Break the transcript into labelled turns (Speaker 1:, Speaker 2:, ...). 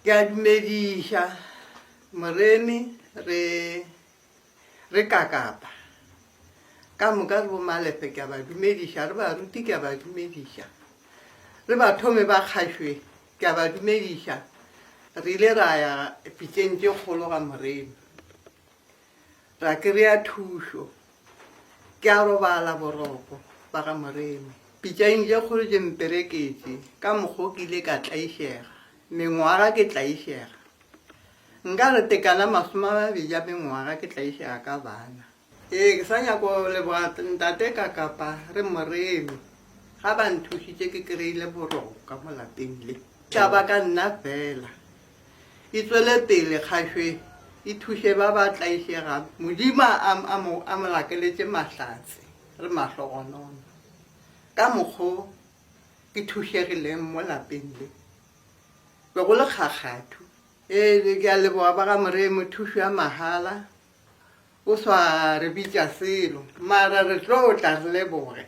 Speaker 1: Ke a dumedisha moremi re kakapa ka moka re bo malepe ke a ba dumedisha re ba ruti ke a ba dumedisha re ba thome ba kgašwe ke a ba dumedisha re ile ra ya pitšeng tše kgolo ga moremi ra kry-a thušo ke a robala boroko ba ga moremi pitšeng tše kgolo tše mpereketše ka mokgwa ke ile ka tlaišega mengwaga ke tlaišega nka re tekana 20 ya mengwaga ke tlaišega ka bana ke sa nyako leboga ntate kakapa re moremi ga ba nthušitše ke kry-ile boroka mo lapeng le taba ka nna fela e tswele pele kgašwe e thuše ba ba tlaišega modimo a mo lakeletše mahlatse re mahlogonono ka mokgwa ke thušegileng mo lapeng le be go le kgakgatho ke a leboga ba ga moremi thušo ya mahala o swa re bitša selo mara re tlo o tla re leboge